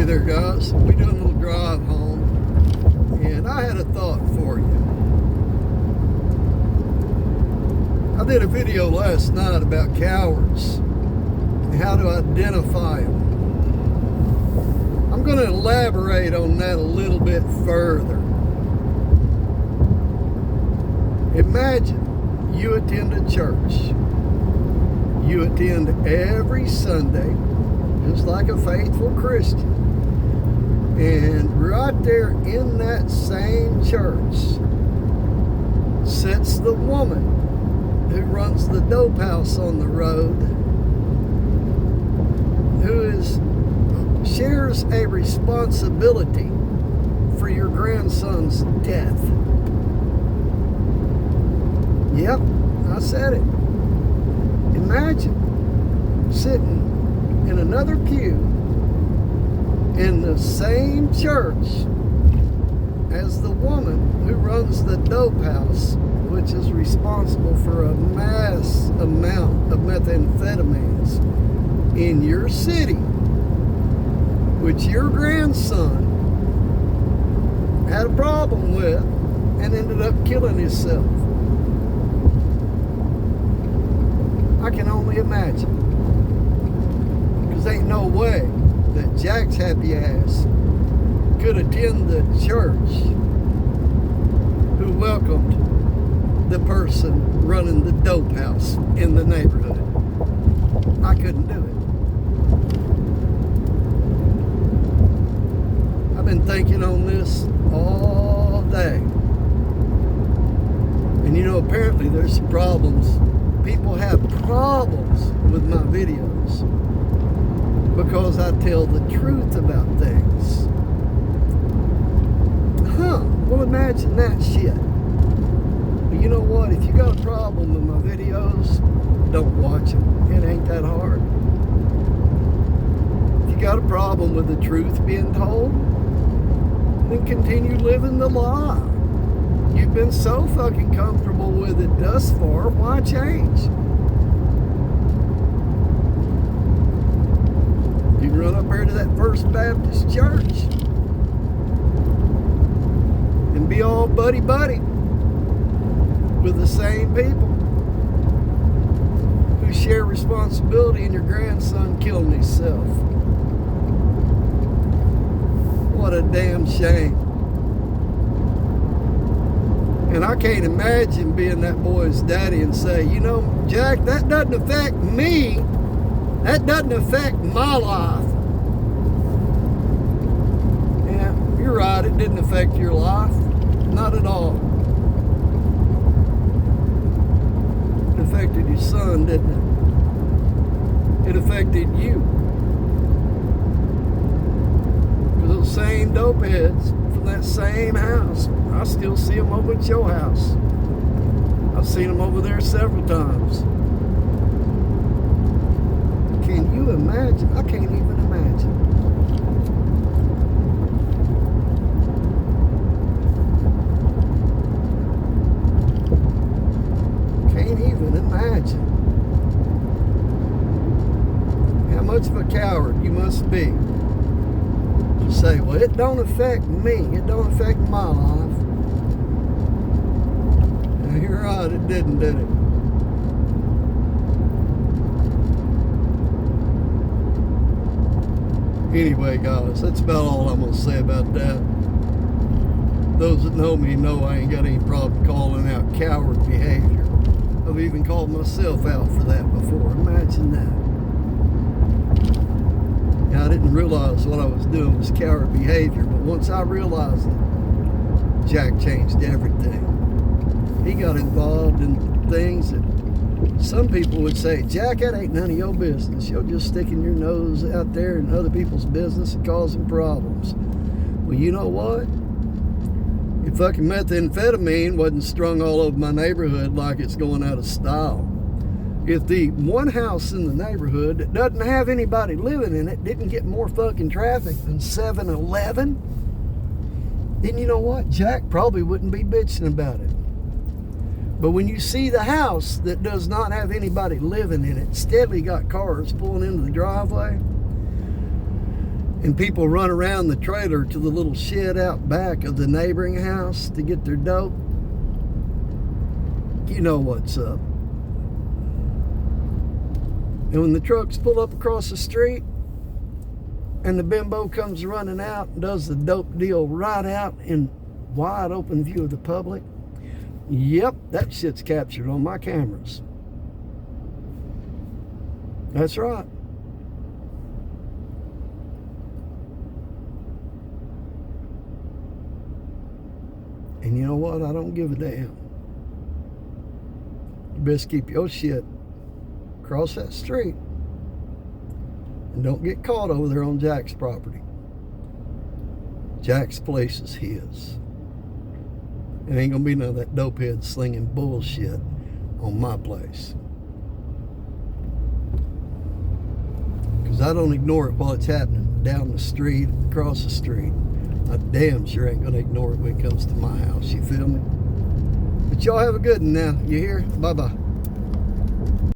Hey there, guys. We're doing a little drive home, and I had a thought for you. I did a video last night about cowards and how to identify them. I'm going to elaborate on that a little bit further. Imagine you attend a church. You attend every Sunday, just like a faithful Christian. And right there in that same church sits the woman who runs the dope house on the road, who shares a responsibility for your grandson's death. Yep, I said it. Imagine sitting in another pew in the same church as the woman who runs the dope house, which is responsible for a mass amount of methamphetamines in your city, which your grandson had a problem with and ended up killing himself. I can only imagine. Because ain't no way that Jack's happy ass could attend the church who welcomed the person running the dope house in the neighborhood. I couldn't do it. I've been thinking on this all day. And you know, apparently there's some problems. People have problems with my videos because I tell the truth about things. Well, imagine that shit. But you know what? If you got a problem with my videos, don't watch them. It ain't that hard. If you got a problem with the truth being told, then continue living the lie. You've been so fucking comfortable with it thus far, why change? You can run up here to that First Baptist church and be all buddy-buddy with the same people who share responsibility in your grandson killing himself. What a damn shame. And I can't imagine being that boy's daddy and say, you know, Jack, that doesn't affect me. That doesn't affect my life. Yeah, you're right. It didn't affect your life. Not at all. It affected your son, didn't it? It affected you. Because those same dope heads from that same house, I still see them over at your house. I've seen them over there several times. Can you imagine? I can't even imagine. Can't even imagine how much of a coward you must be to say, well, it don't affect me. It don't affect my life. You're right, it didn't, did it? Anyway, guys, that's about all I'm going to say about that. Those that know me know I ain't got any problem calling out coward behavior. I've even called myself out for that before. Imagine that. Now, I didn't realize what I was doing was coward behavior, but once I realized it, Jack changed everything. He got involved in things that some people would say, Jack, that ain't none of your business. You're just sticking your nose out there in other people's business and causing problems. Well, you know what? If fucking methamphetamine wasn't strung all over my neighborhood like it's going out of style, if the one house in the neighborhood that doesn't have anybody living in it didn't get more fucking traffic than 7-Eleven, then you know what? Jack probably wouldn't be bitching about it. But when you see the house that does not have anybody living in it, steadily got cars pulling into the driveway, and people run around the trailer to the little shed out back of the neighboring house to get their dope, you know what's up. And when the trucks pull up across the street and the bimbo comes running out and does the dope deal right out in wide open view of the public, yep, that shit's captured on my cameras. That's right. And you know what? I don't give a damn. You best keep your shit across that street and don't get caught over there on Jack's property. Jack's place is his. It ain't gonna be none of that dopehead slinging bullshit on my place. Because I don't ignore it while it's happening down the street, across the street. I damn sure ain't gonna ignore it when it comes to my house. You feel me? But y'all have a good one now. You hear? Bye-bye.